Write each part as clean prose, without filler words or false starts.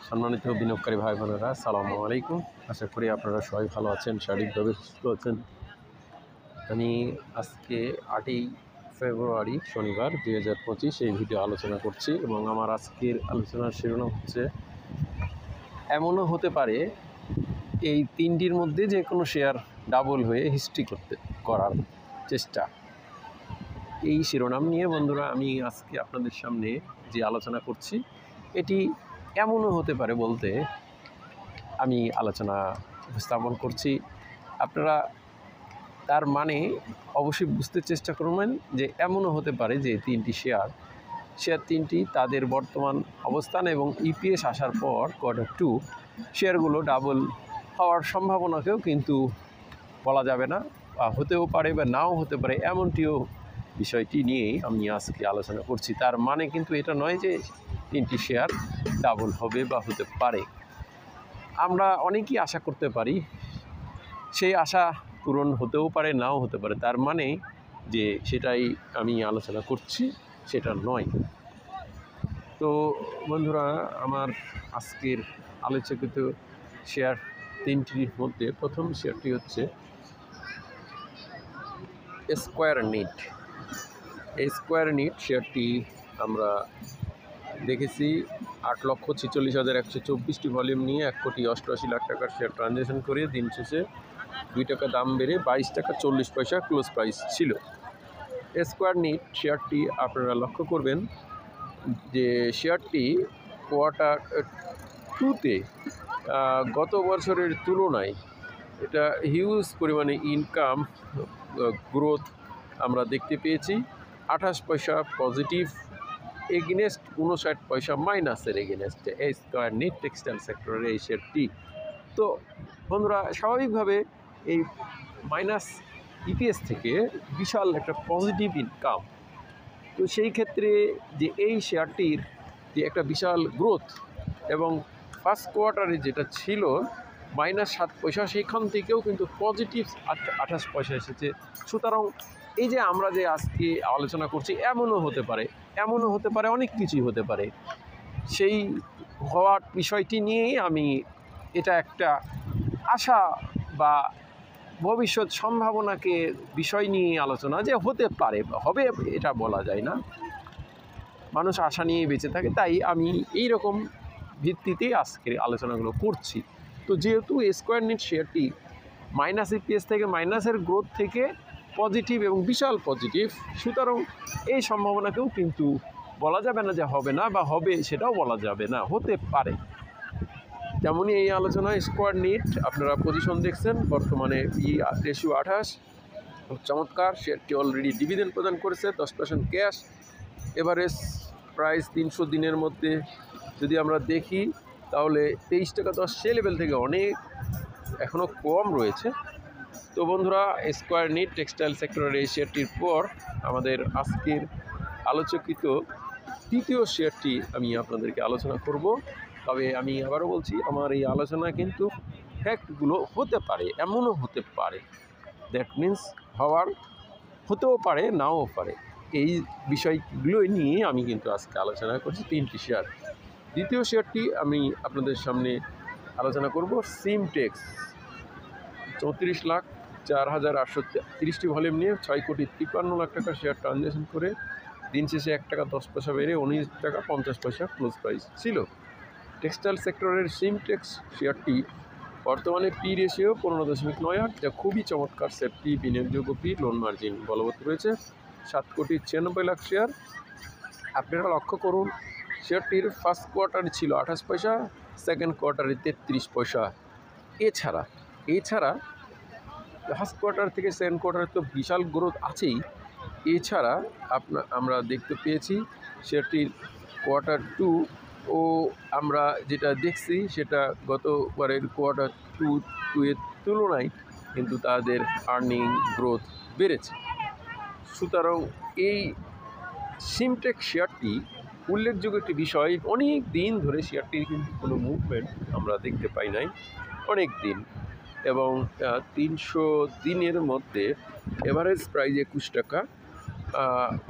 সম্মানিত বিনিয়োগকারী ভাই বোনেরা, আসসালামু আলাইকুম। আশা করি আপনারা সবাই ভালো আছেন, শারীরিকভাবে সুস্থ আছেন। আমি আজকে 8ই ফেব্রুয়ারি শনিবার 2025 এই ভিডিও আলোচনা করছি এবং আমার আজকের আলোচনার শিরোনাম হচ্ছে এমনও হতে পারে এই তিনটির মধ্যে যে কোনো শেয়ার ডাবল হয়ে হিস্ট্রি করার চেষ্টা। এই শিরোনাম নিয়ে বন্ধুরা আমি আজকে আপনাদের সামনে যে আলোচনা করছি এটি এমনও হতে পারে বলতে আমি আলোচনা উপস্থাপন করছি। আপনারা তার মানে অবশ্যই বুঝতে চেষ্টা করবেন যে এমনও হতে পারে যে শেয়ার তিনটি তাদের বর্তমান অবস্থান এবং ইপিএস আসার পর Q2 শেয়ারগুলো ডাবল হওয়ার সম্ভাবনাকেও কিন্তু বলা যাবে না, হতেও পারে বা নাও হতে পারে, এমনটিও বিষয়টি নিয়েই আমি আজকে আলোচনা করছি। তার মানে কিন্তু এটা নয় যে তিনটি শেয়ার ডাবল হবে বা হতে পারে। আমরা অনেকেই আশা করতে পারি, সেই আশা পূরণ হতেও পারে নাও হতে পারে। তার মানে যে সেটাই আমি আলোচনা করছি সেটা নয়। তো বন্ধুরা, আমার আজকের আলোচিত শেয়ার তিনটির মধ্যে প্রথম শেয়ারটি হচ্ছে স্কয়ার নিট। এই স্কয়ার নিট শেয়ারটি আমরা দেখেছি 8,46,124টি ভলিউম নিয়ে 1,88 লাখ টাকার শেয়ার ট্রানজ্যাকশন করে দিন শেষে 2 টাকা দাম বেড়ে 22 টাকা 40 পয়সা ক্লোজ প্রাইস ছিল। স্কয়ার নিট শেয়ারটি আপনারা লক্ষ্য করবেন যে শেয়ারটি Q2-তে গত বছরের তুলনায় এটা হিউজ পরিমাণে ইনকাম গ্রোথ আমরা দেখতে পেয়েছি। 28 পয়সা পজিটিভ এগেনেস্ট 59 পয়সা মাইনাসের এগেনেস্টে এই স্কয়ার নিট টেক্সটাইল সেক্টরের এই শেয়ারটি। তো বন্ধুরা, স্বাভাবিকভাবে এই মাইনাস ইপিএস থেকে বিশাল একটা পজিটিভ ইনকাম, তো সেই ক্ষেত্রে যে এই শেয়ারটির যে একটা বিশাল গ্রোথ এবং ফার্স্ট কোয়ার্টারে যেটা ছিল -7 পয়সা, সেইখান থেকেও কিন্তু পজিটিভ 28 পয়সা এসেছে। সুতরাং এই যে আমরা যে আজকে আলোচনা করছি এমনও হতে পারে, অনেক কিছুই হতে পারে। সেই হওয়ার বিষয়টি নিয়েই আমি এটা একটা আশা বা ভবিষ্যৎ সম্ভাবনাকে বিষয় নিয়ে আলোচনা, যে হতে পারে হবে এটা বলা যায় না, মানুষ আশা নিয়ে বেঁচে থাকে, তাই আমি এই রকম ভিত্তিতেই আজকের আলোচনাগুলো করছি। তো যেহেতু স্কয়ার নিট শেয়ারটি মাইনাস ইপিএস থেকে মাইনাসের গ্রোথ থেকে পজিটিভ এবং বিশাল পজিটিভ, সুতরাং এই সম্ভাবনাকেও কিন্তু বলা যাবে না যে হবে না, বা হবে সেটাও বলা যাবে না, হতে পারে। তেমনই এই আলোচনায় স্কয়ার নিট আপনারা পজিশন দেখছেন, বর্তমানে PE রেশিও 28, চমৎকার। শেয়ারটি অলরেডি ডিভিডেন্ড প্রদান করেছে, 10% ক্যাশ, এভারেজ প্রাইস 300 দিনের মধ্যে যদি আমরা দেখি তাহলে 23 টাকা 10 সে লেভেল থেকে অনেক এখনও কম রয়েছে। তো বন্ধুরা, স্কয়ার নিট টেক্সটাইল সেক্টরের এই শেয়ারটির পর আমাদের আজকের আলোচিত তৃতীয় শেয়ারটি আমি আপনাদেরকে আলোচনা করব। তবে আমি আবারও বলছি, আমার এই আলোচনা কিন্তু ফ্যাক্টগুলো হতে পারে, এমনও হতে পারে, দ্যাট মিন্স হতেও পারে নাও পারে। এই বিষয়গুলোই নিয়ে আমি কিন্তু আজকে আলোচনা করছি তিনটি শেয়ার। দ্বিতীয় শেয়ারটি আমি আপনাদের সামনে আলোচনা করব সিমটেক্স। 34,04,830টি ভলিউম নিয়ে 6,53 লাখ টাকার শেয়ার ট্রানজ্যাকশন করে দিন শেষে 1 টাকা 10 পয়সা বেড়ে 19 টাকা 50 পয়সা ক্লোজ প্রাইস ছিল। টেক্সটাইল সেক্টরের সিমটেক্স শেয়ারটি বর্তমানে পি রেশিও 15.98, যা খুবই চমৎকার। সেফটি, বিনিয়োগযোগ্য পি, লোন মার্জিন বলবৎ রয়েছে। 7,96 লাখ শেয়ার। আপনারা লক্ষ্য করুন, শেয়ারটির ফার্স্ট কোয়ার্টারে ছিল 28 পয়সা, সেকেন্ড কোয়ার্টারে 33 পয়সা। এছাড়া ফার্স্ট কোয়ার্টার থেকে সেকেন্ড কোয়ার্টারে তো বিশাল গ্রোথ আছেই। এছাড়া আমরা দেখতে পেয়েছি শেয়ারটির Q2 ও আমরা যেটা দেখছি সেটা গতবারের Q2 এর তুলনায় কিন্তু তাদের আর্নিং গ্রোথ বেড়েছে। সুতরাং এই সিমটেক্স শেয়ারটি উল্লেখযোগ্য একটি বিষয়, অনেক দিন ধরে শেয়ারটির কিন্তু কোনো মুভমেন্ট আমরা দেখতে পাই নাই, অনেক দিন, এবং 300 দিনের মধ্যে এভারেজ প্রাইস 21 টাকা।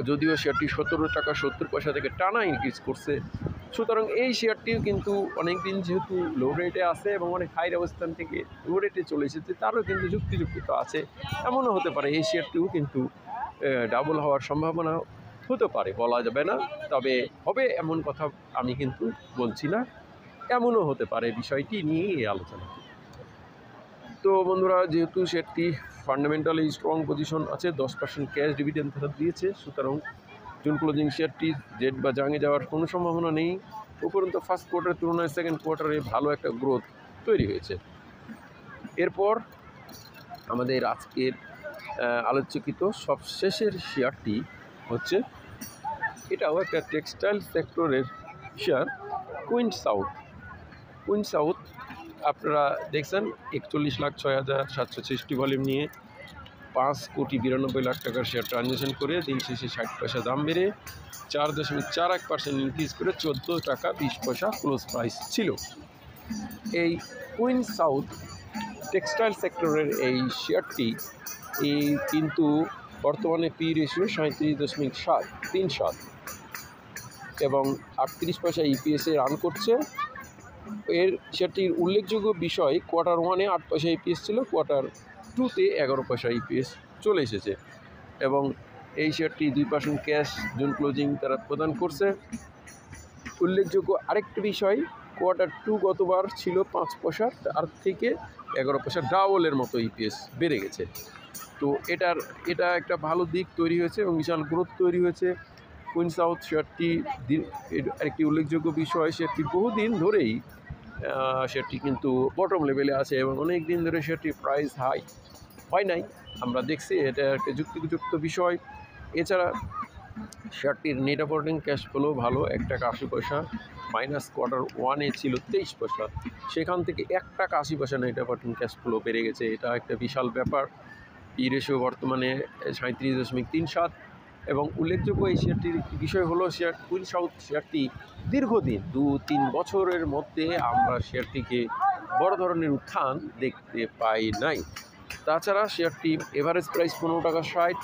যদিও শেয়ারটি 17 টাকা 70 পয়সা থেকে টানা ইনক্রিজ করছে, সুতরাং এই শেয়ারটিও কিন্তু অনেক দিন যেহেতু লো রেটে আছে এবং অনেক হাইয়ের অবস্থান থেকে লো রেটে চলে এসেছে, তারও কিন্তু যুক্তিযুক্ত আছে। এমনও হতে পারে এই শেয়ারটিও কিন্তু ডাবল হওয়ার সম্ভাবনা হতে পারে, বলা যাবে না, তবে হবে এমন কথা আমি কিন্তু বলছি না। এমনও হতে পারে, বিষয়টি নিয়ে এই আলোচনা। তো বন্ধুরা, যেহেতু শেয়ারটি ফান্ডামেন্টালি স্ট্রং পজিশন আছে, 10% ক্যাশ ডিভিডেন্ড ফেরত দিয়েছে, সুতরাং জুন ক্লোজিং শেয়ারটি জেড বা জাঙে যাওয়ার কোনো সম্ভাবনা নেই। উপরন্তু ফার্স্ট কোয়ার্টারের তুলনায় সেকেন্ড কোয়ার্টারে ভালো একটা গ্রোথ তৈরি হয়েছে। এরপর আমাদের আজকের আলোচকিত সবশেষের শেয়ারটি হচ্ছে, এটাও একটা টেক্সটাইল সেক্টরের share, queen south. Queen south আপনারা দেখছেন 41,06,760 ভলিউম নিয়ে 5,92,00,000 টাকার শেয়ার ট্রানজ্যাকশন করে দিন শেষে 60 পয়সা দাম বেড়ে 4.41% ইনক্রিজ করে 14 টাকা 20 পয়সা ক্লোজ প্রাইস ছিল। এই কুইন সাউথ টেক্সটাইল সেক্টরের এই শেয়ারটি কিন্তু বর্তমানে পি রেশিও 37.37 এবং 38 পয়সা ইপিএসে রান করছে। এর শেয়ারটির উল্লেখযোগ্য বিষয়, কোয়ার্টার 1-এ 8 পয়সা ইপিএস ছিল, কোয়ার্টার 2-তে 11 পয়সা ইপিএস চলে এসেছে এবং এই শেয়ারটি 2% ক্যাশ জুন ক্লোজিং তারা প্রদান করছে। উল্লেখযোগ্য আরেকটি বিষয়, কোয়ার্টার 2 গতবার ছিল 5 পয়সা, তার থেকে 11 পয়সা ডাবলের মতো ইপিএস বেড়ে গেছে। তো এটা একটা ভালো দিক তৈরি হয়েছে এবং বিশাল গ্রোথ তৈরি হয়েছে। কুইন সাউথ শেয়ারটি একটি উল্লেখযোগ্য বিষয়, শেয়ারটি বহুদিন ধরেই শেয়ারটি কিন্তু বটম লেভেলে আছে এবং অনেক দিন ধরে শেয়ারটির প্রাইস হাই হয় নাই, আমরা দেখছি, এটা একটা যুক্তিযুক্ত বিষয়। এছাড়া শেয়ারটির নেট অপারেটিং ক্যাশ ফ্লো ভালো, 1 টাকা 80 পয়সা, মাইনাস কোয়ার্টার 1-এ ছিল 23 পয়সা, সেখান থেকে 1 টাকা 80 পয়সা নেট অপারেটিং ক্যাশ ফ্লো বেড়ে গেছে। এটা একটা বিশাল ব্যাপার। পি রেশিও বর্তমানে 37.37 এবং উল্লেখযোগ্য এই শেয়ারটির একটি বিষয় হলো, কুইন সাউথ শেয়ারটি দীর্ঘদিন 2-3 বছরের মধ্যে আমরা শেয়ারটিকে বড় ধরনের উত্থান দেখতে পাই নাই। তাছাড়া শেয়ারটি এভারেজ প্রাইস 15 টাকা 60,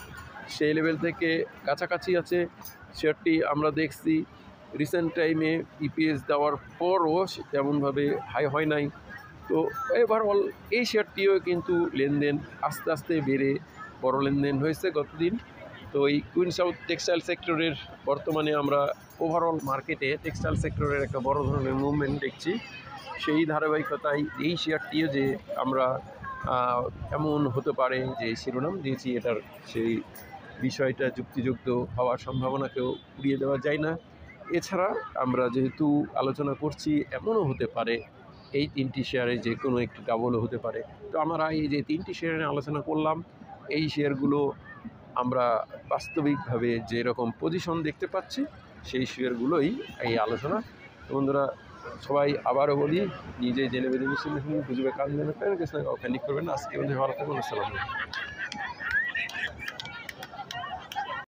সেই লেভেল থেকে কাছাকাছি আছে। শেয়ারটি আমরা দেখছি রিসেন্ট টাইমে ইপিএস দেওয়ার পরও তেমনভাবে হাই হয় নাই। তো ওভারঅল এই শেয়ারটিও কিন্তু লেনদেন আস্তে আস্তে বেড়ে বড় লেনদেন হয়েছে গতদিন। তো এই কুইন সাউথ টেক্সটাইল সেক্টরের বর্তমানে আমরা ওভারঅল মার্কেটে টেক্সটাইল সেক্টরের একটা বড় ধরনের মুভমেন্ট দেখছি। সেই ধারাবাহিকতায় এই শেয়ারটিও যে আমরা এমন হতে পারে যে শিরোনাম দিয়েছি, এটার সেই বিষয়টা যুক্তিযুক্ত হওয়ার সম্ভাবনাকেও উড়িয়ে দেওয়া যায় না। এছাড়া আমরা যেহেতু আলোচনা করছি, এমনও হতে পারে এই 3টি শেয়ারে যে কোনো একটি ডাবলও হতে পারে। তো আমরা এই যে 3টি শেয়ারে আলোচনা করলাম, এই শেয়ারগুলো আমরা বাস্তবিকভাবে যেরকম পজিশন দেখতে পাচ্ছি, সেই শেয়ারগুলোই এই আলোচনা। বন্ধুরা, সবাই আবারও বলি, নিজে জেনে বেঁধে মিশিয়ে বুঝবে কাজ জন্য ক্লিক করবেন। আজকে ভালো থাকুন। আসসালামু আলাইকুম।